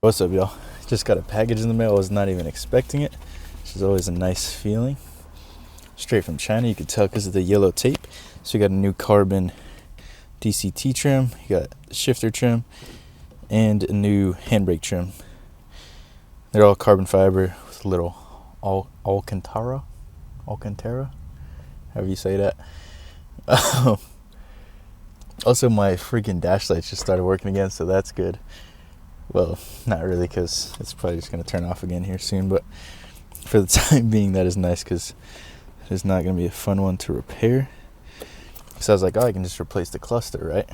What's up, y'all? Just got a package in the mail. I was not even expecting it, which is always a nice feeling. Straight from China, you could tell because of the yellow tape. So you got a new carbon DCT trim, you got shifter trim, and a new handbrake trim. They're all carbon fiber with a little Alcantara, however you say that. Also, my freaking dash lights just started working again, so that's good. Well, not really, because it's probably just going to turn off again here soon, but for the time being, that is nice, because it's not going to be a fun one to repair. So I was like, oh, I can just replace the cluster, right?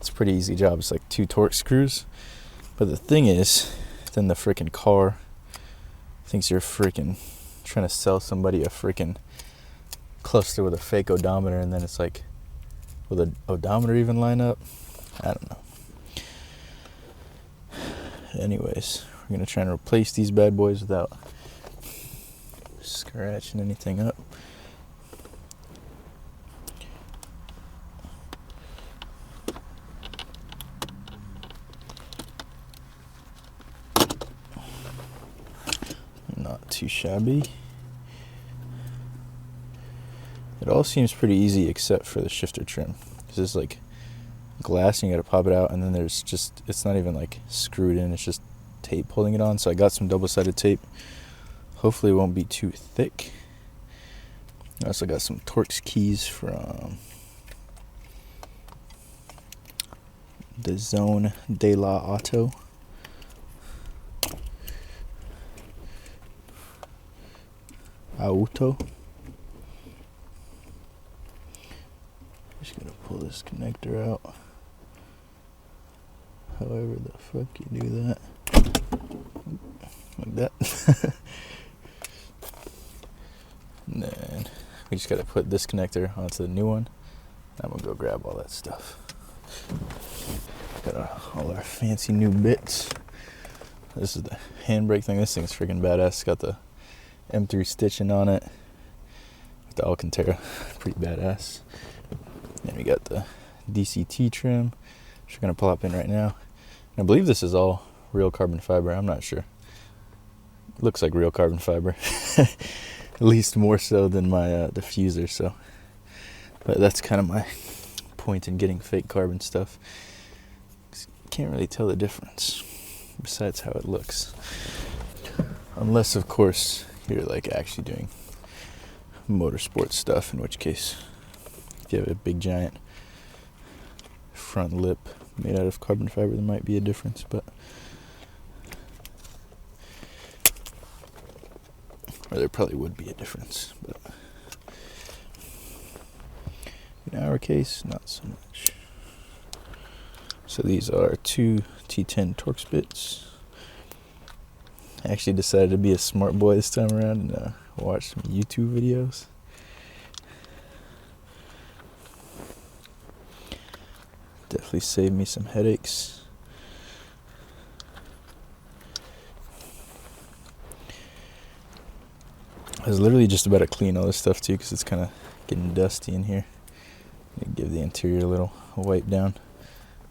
It's a pretty easy job. It's like 2 Torx screws. But the thing is, then the freaking car thinks you're freaking trying to sell somebody a freaking cluster with a fake odometer, and then it's like, will the odometer even line up? I don't know. Anyways, we're going to try and replace these bad boys without scratching anything up. Not too shabby. It all seems pretty easy except for the shifter trim. This is like glass and you gotta pop it out, and then there's just, it's not even like screwed in, it's just tape holding it on. So I got some double-sided tape. Hopefully it won't be too thick. I also got some Torx keys from the Zone de la Auto. Just gonna pull this connector out. However the fuck you do that. Like that. And then we just gotta put this connector onto the new one. I'm gonna go grab all that stuff. Got all our fancy new bits. This is the handbrake thing. This thing's freaking badass. It's got the M3 stitching on it with the Alcantara. Pretty badass. Then we got the DCT trim, which we're gonna plop in right now. And I believe this is all real carbon fiber. I'm not sure. Looks like real carbon fiber. At least more so than my diffuser. So, but that's kind of my point in getting fake carbon stuff. Can't really tell the difference besides how it looks, unless of course you're like actually doing motorsport stuff, in which case if you have a big giant front lip made out of carbon fiber, there might be a difference, but or there probably would be a difference, but in our case, not so much. So these are 2 T10 Torx bits. I actually decided to be a smart boy this time around and watch some YouTube videos. Definitely saved me some headaches. I was literally just about to clean all this stuff too, because it's kind of getting dusty in here. Give the interior a little wipe down,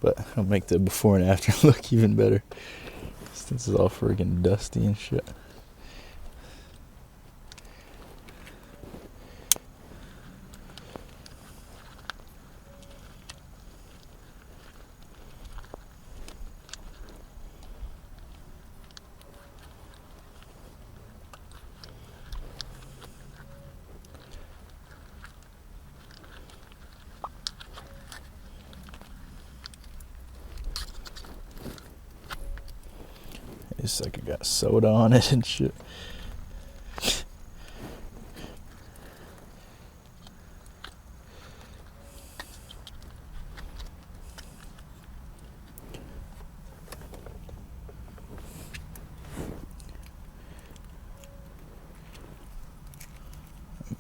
but I'll make the before and after look even better. This is all freaking dusty and shit. This sucker got soda on it and shit.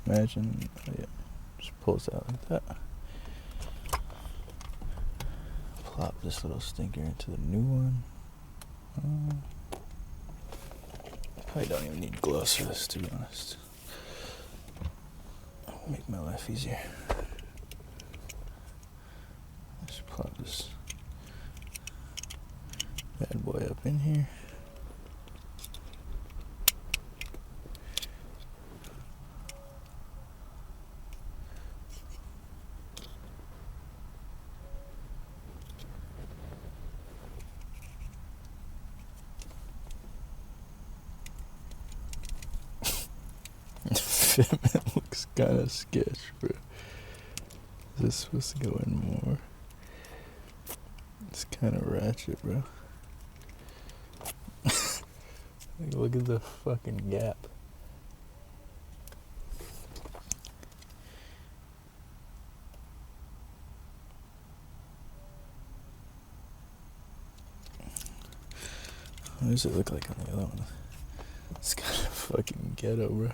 Imagine, oh yeah, just pulls out like that. Plop this little stinker into the new one. Probably don't even need gloves for this, to be honest. Make my life easier. Just plop this Bad boy up in here. Fitment looks kind of sketch, bro. Is this supposed to go in more? It's kind of ratchet, bro. Like, look at the fucking gap. What does it look like on the other one? It's kind of fucking ghetto, bro.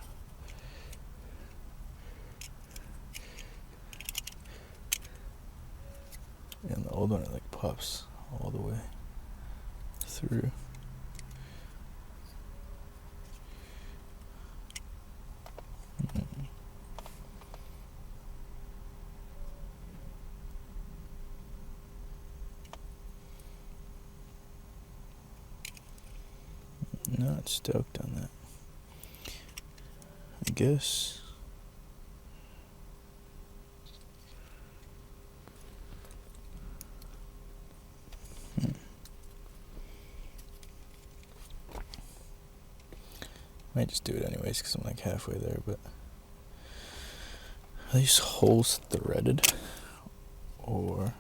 And the old one, it like pops all the way through. Not stoked on that. I guess. Might just do it anyways because I'm like halfway there, but are these holes threaded or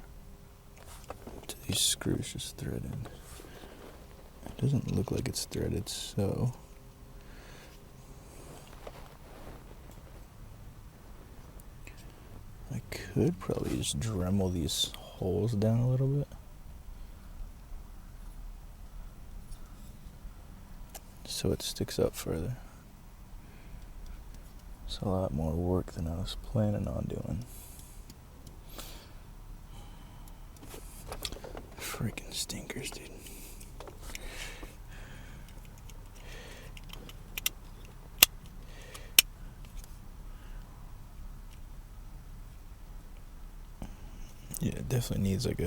do these screws just threaded? It doesn't look like it's threaded, so I could probably just Dremel these holes down a little bit. So it sticks up further. It's a lot more work than I was planning on doing. Freaking stinkers, dude. Yeah, it definitely needs like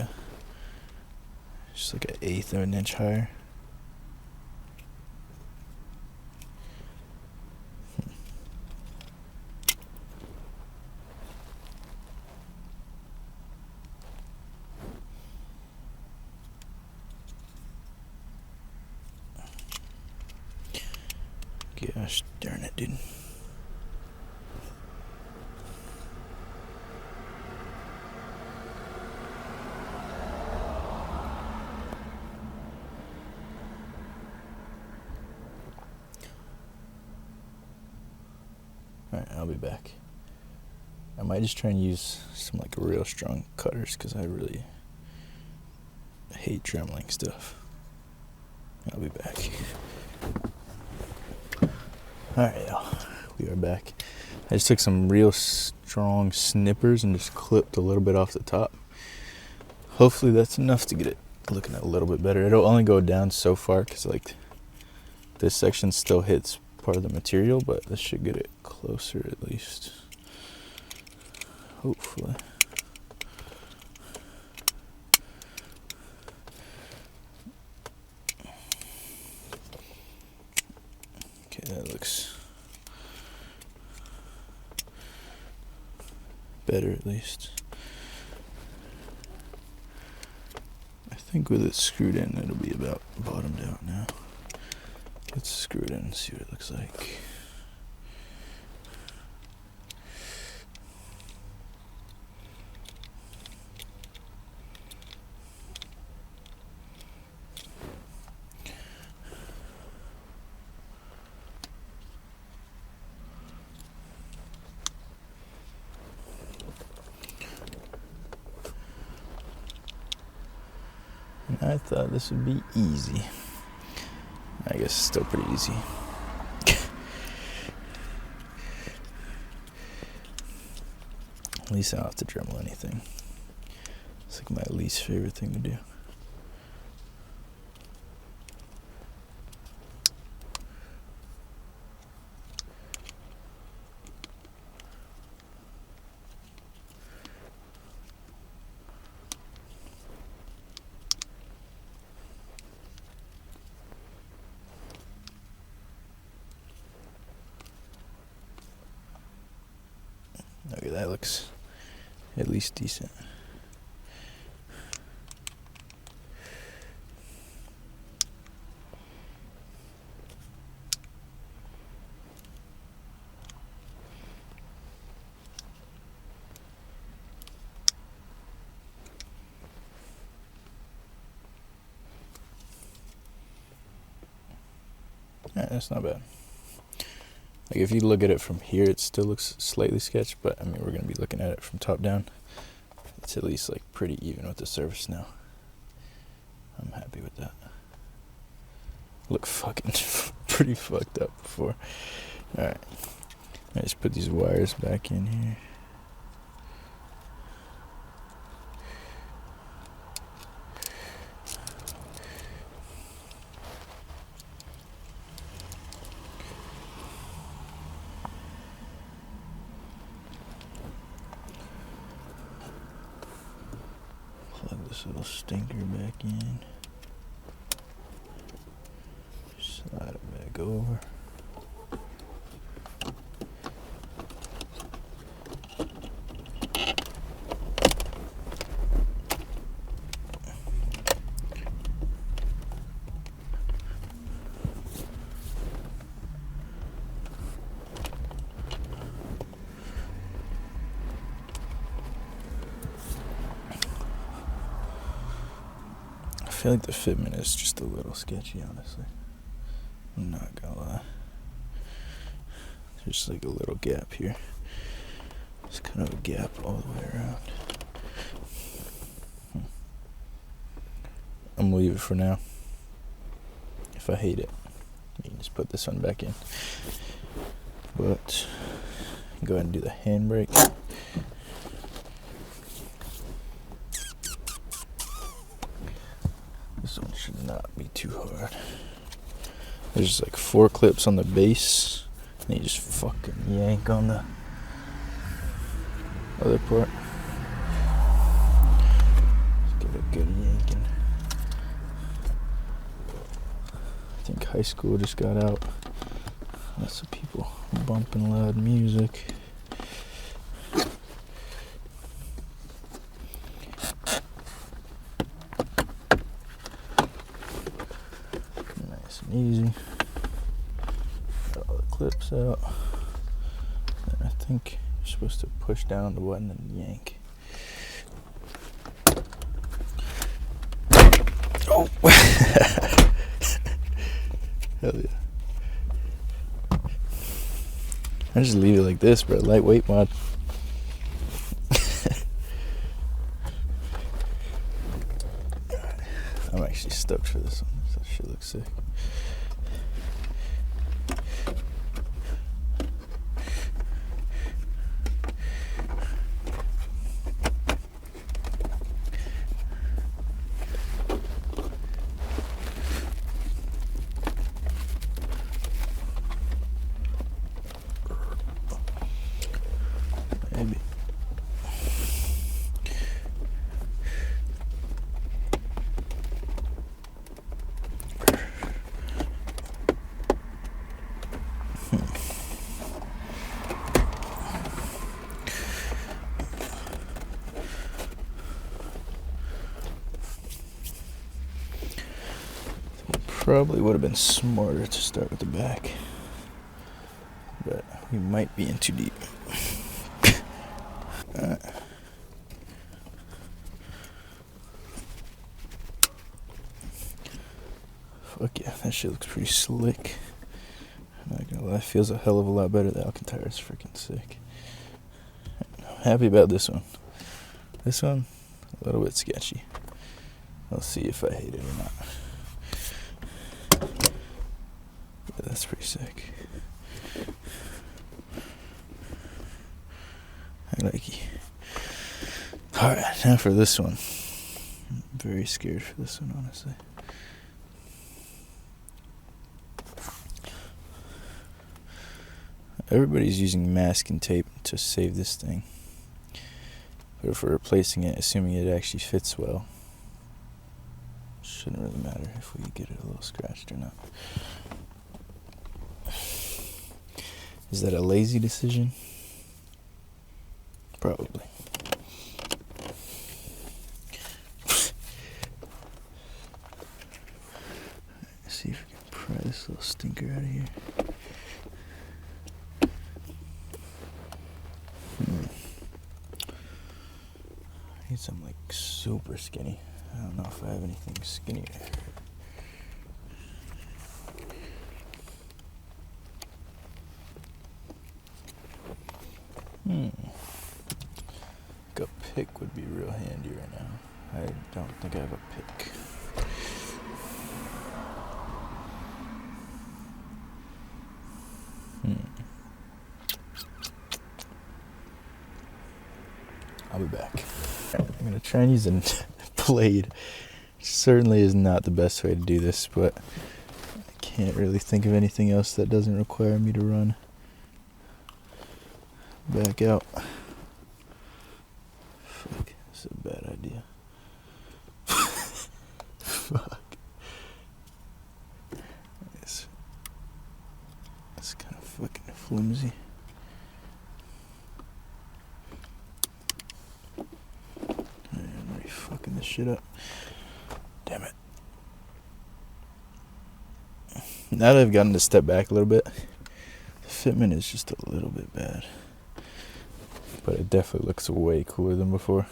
just like an eighth of an inch higher. Gosh darn it, dude. Alright, I'll be back. I might just try and use some like real strong cutters because I really hate dremeling stuff. I'll be back. Alright, y'all. We are back. I just took some real strong snippers and just clipped a little bit off the top. Hopefully that's enough to get it looking a little bit better. It'll only go down so far because like this section still hits part of the material, but this should get it closer at least. Hopefully. Okay, that looks better at least. I think with it screwed in, it'll be about bottomed out now. Let's screw it in and see what it looks like. I thought this would be easy. I guess it's still pretty easy. At least I don't have to Dremel anything. It's like my least favorite thing to do. Okay, that looks at least decent. Yeah, that's not bad. Like if you look at it from here, it still looks slightly sketched, but I mean, we're gonna be looking at it from top down. It's at least like pretty even with the surface now. I'm happy with that. Look fucking pretty fucked up before. Alright, I just put these wires back in here. Plug this little stinker back in. Slide it back over. I feel like the fitment is just a little sketchy, honestly. I'm not gonna lie. There's like a little gap here. It's kind of a gap all the way around. I'm gonna leave it for now. If I hate it, you can just put this one back in. But go ahead and do the handbrake. This one should not be too hard. There's like 4 clips on the base, and you just fucking yank on the other part. Just get a good yanking. I think high school just got out. Lots of people bumping loud music. Nice and easy. Got all the clips out. And I think you're supposed to push down the button and yank. Oh! Hell yeah. I just leave it like this, bro. Lightweight mod. I'm actually stoked for this one. That shit looks sick. Maybe. Probably would have been smarter to start with the back, but we might be in too deep. Fuck yeah, that shit looks pretty slick. I'm not gonna lie, feels a hell of a lot better. The Alcantara is freaking sick. I'm happy about this one. This one, a little bit sketchy. I'll see if I hate it or not. Yeah, that's pretty sick. I like it. Alright, now for this one. I'm very scared for this one, honestly. Everybody's using masking tape to save this thing. But if we're replacing it, assuming it actually fits well, shouldn't really matter if we get it a little scratched or not. Is that a lazy decision? Probably. Let's see if we can pry this little stinker out of here. I need something like super skinny. I don't know if I have anything skinnier. Like a pick would be real handy right now. I don't think I have a pick. I'll be back. I'm gonna try and use a blade. Certainly is not the best way to do this, but I can't really think of anything else that doesn't require me to run back out. Fuck, that's a bad idea. Fuck. It's kind of fucking flimsy. I'm already fucking this shit up. Damn it. Now that I've gotten to step back a little bit, the fitment is just a little bit bad. But it definitely looks way cooler than before.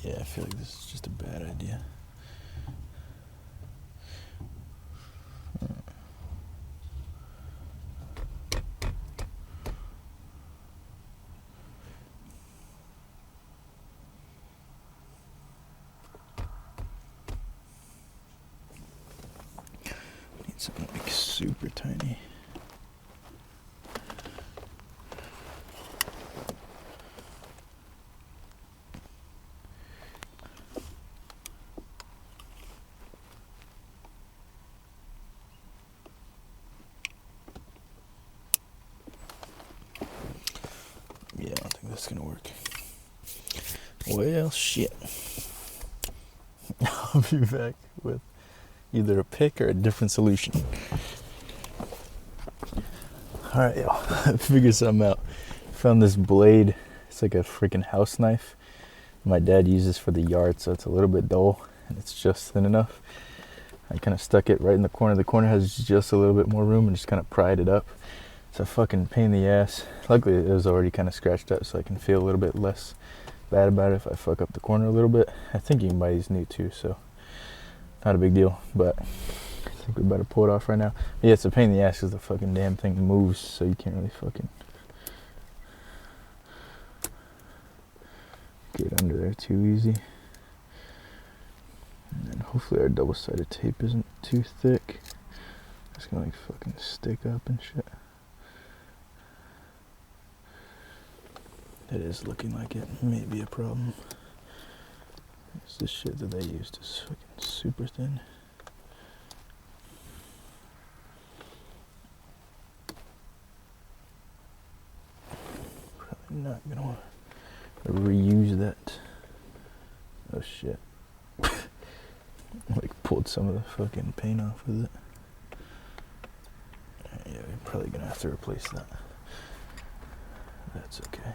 Yeah, I feel like this is just a bad idea. Need something like super tiny. Yeah, I don't think that's gonna work. Well, shit. I'll be back with either a pick or a different solution. Alright, y'all. I figured something out. Found this blade. It's like a freaking house knife. My dad uses for the yard, so it's a little bit dull and it's just thin enough. I kind of stuck it right in the corner. The corner has just a little bit more room and just kind of pried it up. It's a fucking pain in the ass. Luckily, it was already kind of scratched up, so I can feel a little bit less bad about it if I fuck up the corner a little bit. I think you can buy these new too, so not a big deal, but I think we better pull it off right now. Yeah, it's a pain in the ass because the fucking damn thing moves, so you can't really fucking get under there too easy. And then hopefully our double-sided tape isn't too thick. It's gonna like fucking stick up and shit. It is looking like it may be a problem. It's this shit that they used is fucking super thin. Probably not gonna want to reuse that. Oh shit. Like pulled some of the fucking paint off with it. Yeah, we're probably gonna have to replace that. That's okay.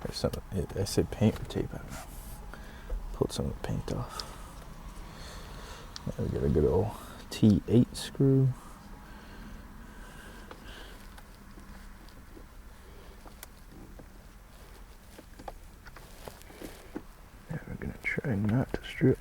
There's some, I said paint or tape, I don't know. Pulled some of the paint off. Now we got a good old T8 screw. And we're gonna try not to strip.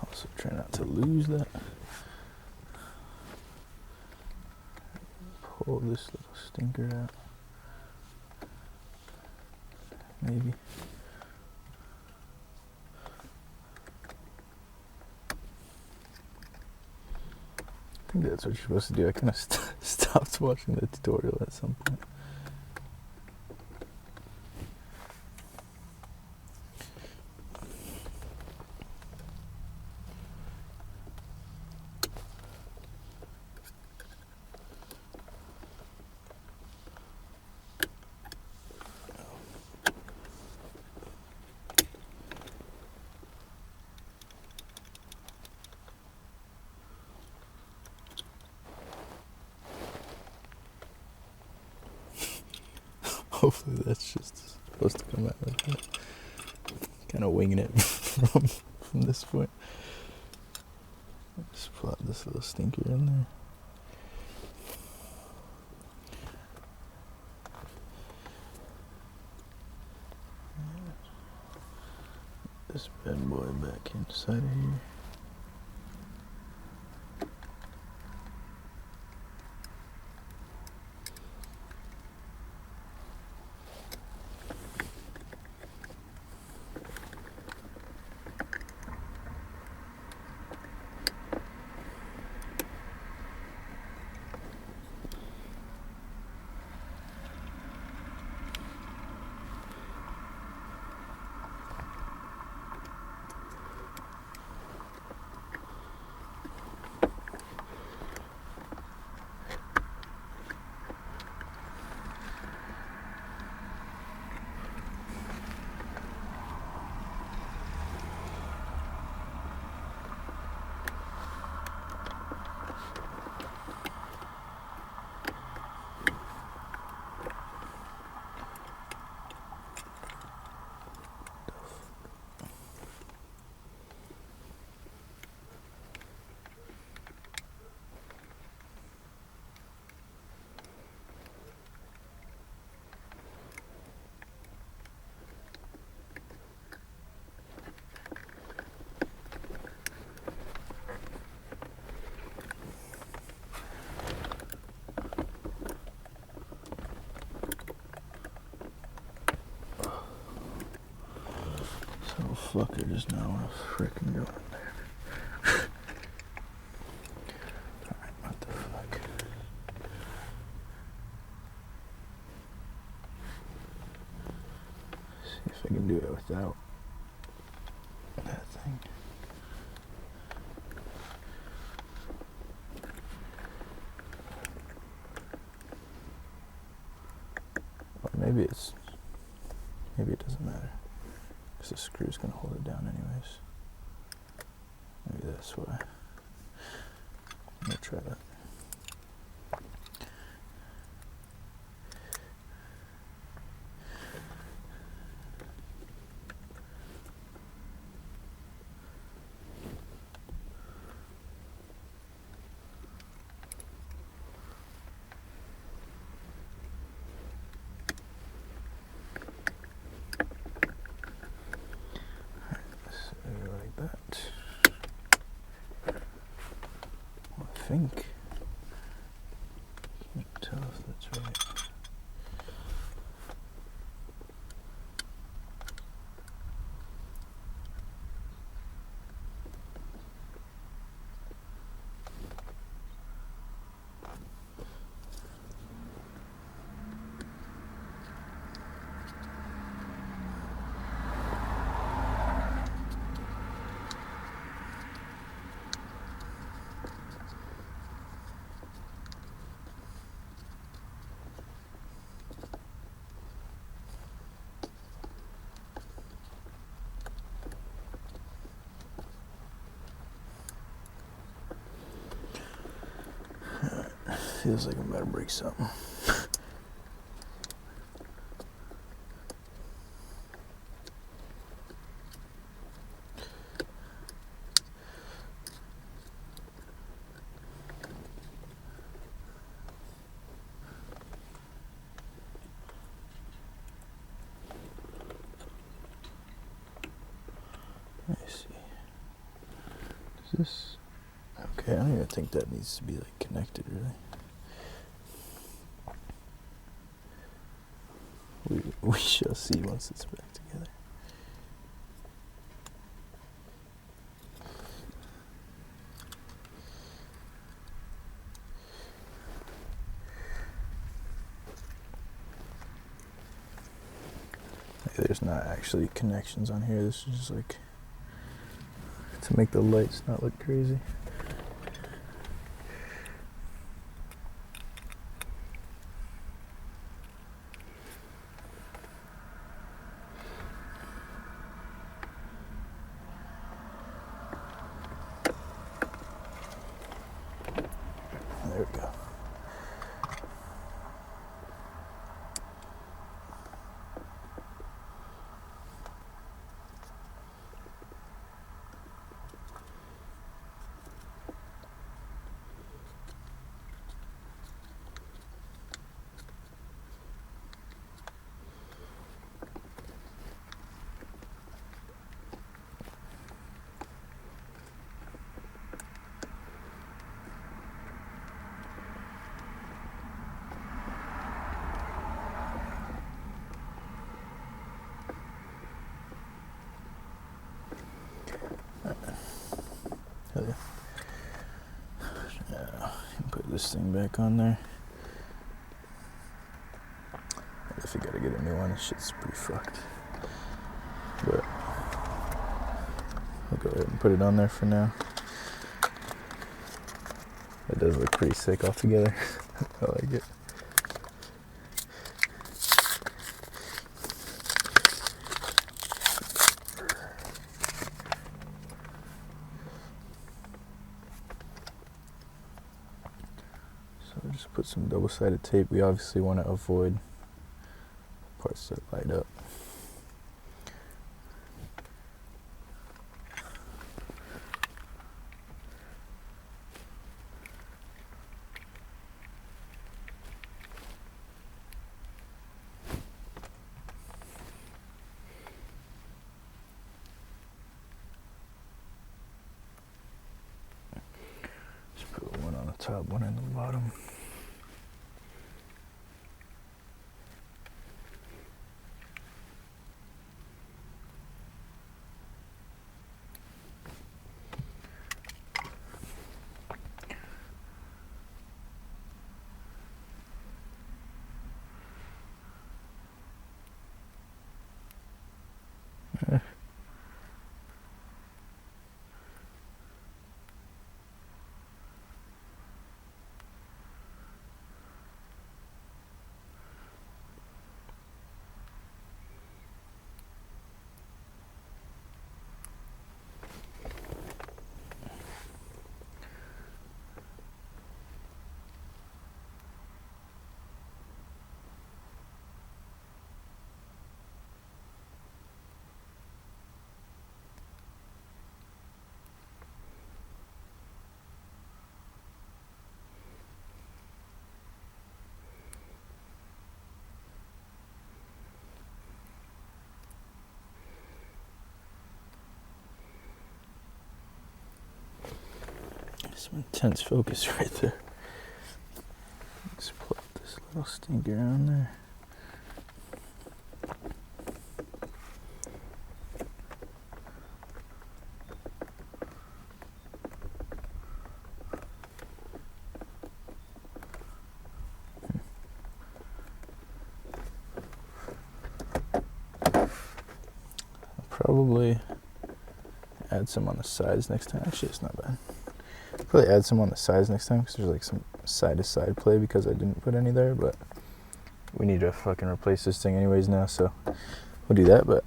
Also try not to lose that. Pull this little stinker out. Maybe. I think that's what you're supposed to do. I kind of stopped watching the tutorial at some point. Hopefully that's just supposed to come out like that. Kind of winging it from this point. Just plop this little stinker in there. This bad boy back inside of here. Fucker does not want to frickin' go in there. Alright, what the fuck? See if I can do it without that thing. Or maybe it doesn't matter. Because the screw's going to hold it down anyways. Maybe that's why. I'm going to try that. I think. Can't tell if that's right. Feels like I'm about to break something. Let me see. Is this okay? I don't even think that needs to be like connected, really. We shall see once it's back together. There's not actually connections on here. This is just like to make the lights not look crazy. There we go. this thing back on there. I guess we gotta get a new one. This shit's pretty fucked. But I'll go ahead and put it on there for now. It does look pretty sick altogether. I like it. So just put some double-sided tape. We obviously want to avoid parts that light up. Just put one on the top, one on the bottom. Some intense focus right there. Let's plug this little stinker on there. I'll probably add some on the sides next time. Actually, it's not bad. Probably add some on the sides next time because there's like some side-to-side play because I didn't put any there, but we need to fucking replace this thing anyways now, so we'll do that. But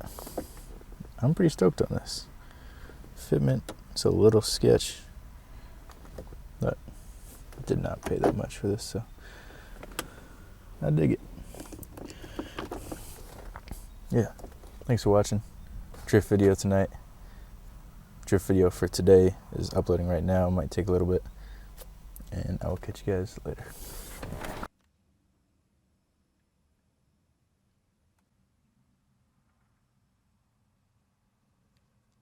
I'm pretty stoked on this fitment. It's a little sketch, but I did not pay that much for this, so I dig it. Yeah, thanks for watching. Drift video tonight. Drift video for today is uploading right now. It might take a little bit, and I will catch you guys later.